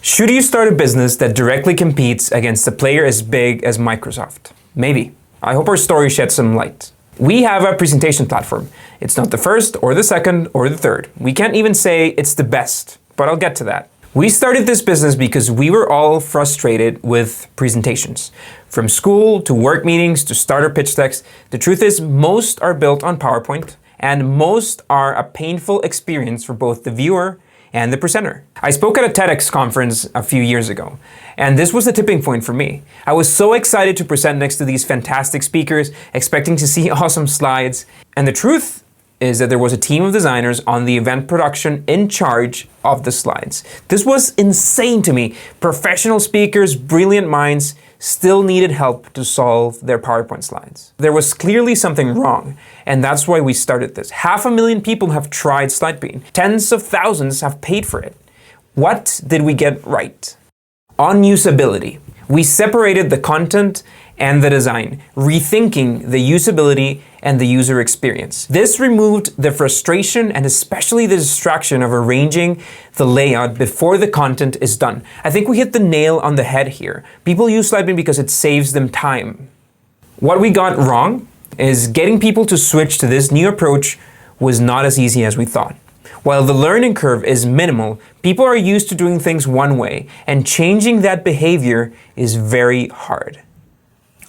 Should you start a business that directly competes against a player as big as Microsoft? Maybe. I hope our story sheds some light. We have a presentation platform. It's not the first or the second or the third. We can't even say it's the best, but I'll get to that. We started this business because we were all frustrated with presentations. From school to work meetings to starter pitch decks, the truth is most are built on PowerPoint and most are a painful experience for both the viewer and the presenter. I spoke at a TEDx conference a few years ago, and this was the tipping point for me. I was so excited to present next to these fantastic speakers, expecting to see awesome slides, and the truth is that there was a team of designers on the event production in charge of the slides. This was insane to me. Professional speakers, brilliant minds, still needed help to solve their PowerPoint slides. There was clearly something wrong, and that's why we started this. 500,000 people have tried Slidebean. Tens of thousands have paid for it. What did we get right? On usability, we separated the content and the design, rethinking the usability and the user experience. This removed the frustration and especially the distraction of arranging the layout before the content is done. I think we hit the nail on the head here. People use Slidebean because it saves them time. What we got wrong is getting people to switch to this new approach was not as easy as we thought. While the learning curve is minimal, people are used to doing things one way, and changing that behavior is very hard.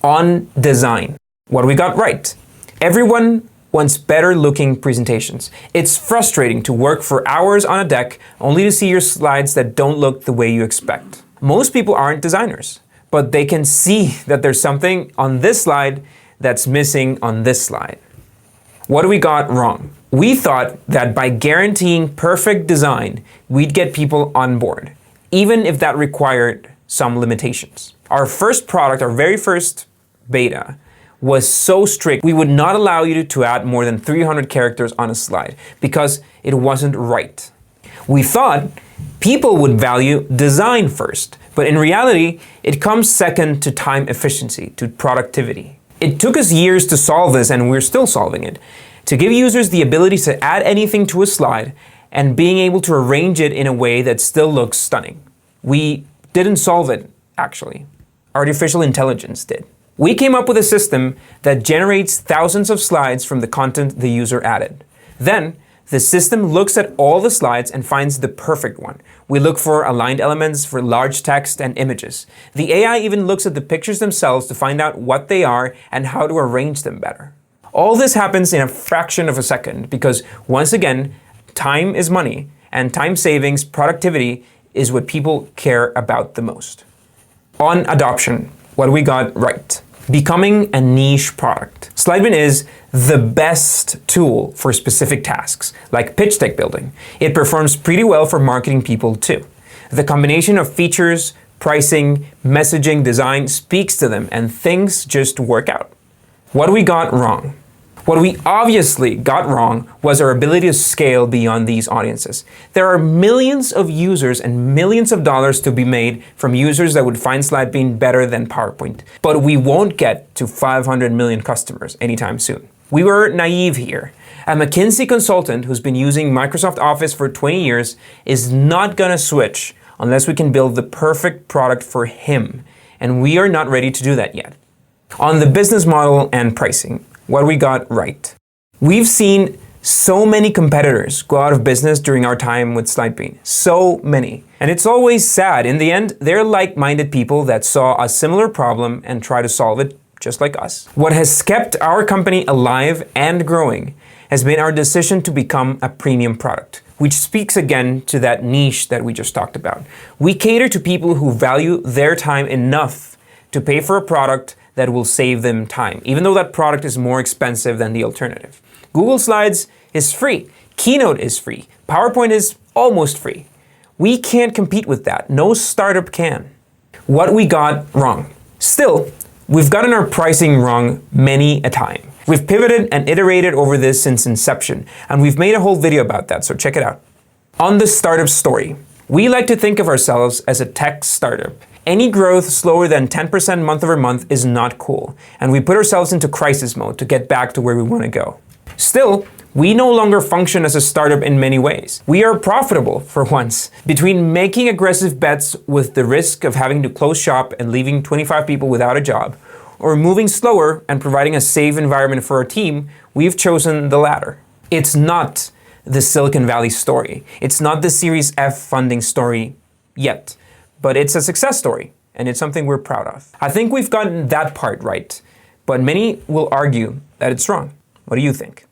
On design, what we got right. Everyone wants better looking presentations. It's frustrating to work for hours on a deck only to see your slides that don't look the way you expect. Most people aren't designers, but they can see that there's something on this slide that's missing on this slide. What do we got wrong? We thought that by guaranteeing perfect design, we'd get people on board, even if that required some limitations. Our first product, our very first beta, was so strict we would not allow you to add more than 300 characters on a slide because it wasn't right. We thought people would value design first, but in reality, it comes second to time efficiency, to productivity. It took us years to solve this, and we're still solving it, to give users the ability to add anything to a slide and being able to arrange it in a way that still looks stunning. We didn't solve it, actually. Artificial intelligence did. We came up with a system that generates thousands of slides from the content the user added. Then, the system looks at all the slides and finds the perfect one. We look for aligned elements, for large text and images. The AI even looks at the pictures themselves to find out what they are and how to arrange them better. All this happens in a fraction of a second because, once again, time is money, and time savings, productivity, is what people care about the most. On adoption, what we got right. Becoming a niche product. Slidebean is the best tool for specific tasks, like pitch deck building. It performs pretty well for marketing people too. The combination of features, pricing, messaging, design speaks to them, and things just work out. What we got wrong? What we obviously got wrong was our ability to scale beyond these audiences. There are millions of users and millions of dollars to be made from users that would find Slidebean better than PowerPoint. But we won't get to 500 million customers anytime soon. We were naive here. A McKinsey consultant who's been using Microsoft Office for 20 years is not gonna switch unless we can build the perfect product for him. And we are not ready to do that yet. On the business model and pricing, what we got right. We've seen so many competitors go out of business during our time with Slidebean. So many. And it's always sad. In the end, they're like-minded people that saw a similar problem and try to solve it just like us. What has kept our company alive and growing has been our decision to become a premium product, which speaks again to that niche that we just talked about. We cater to people who value their time enough to pay for a product that will save them time, even though that product is more expensive than the alternative. Google Slides is free. Keynote is free. PowerPoint is almost free. We can't compete with that. No startup can. What we got wrong. Still, we've gotten our pricing wrong many a time. We've pivoted and iterated over this since inception, and we've made a whole video about that, so check it out. On the startup story, we like to think of ourselves as a tech startup. Any growth slower than 10% month over month is not cool, and we put ourselves into crisis mode to get back to where we want to go. Still, We no longer function as a startup in many ways. We are profitable for once. Between making aggressive bets with the risk of having to close shop and leaving 25 people without a job, or moving slower and providing a safe environment for our team, we've chosen the latter. It's not the Silicon Valley story. It's not the Series F funding story yet, but it's a success story, and it's something we're proud of. I think we've gotten that part right, but many will argue that it's wrong. What do you think?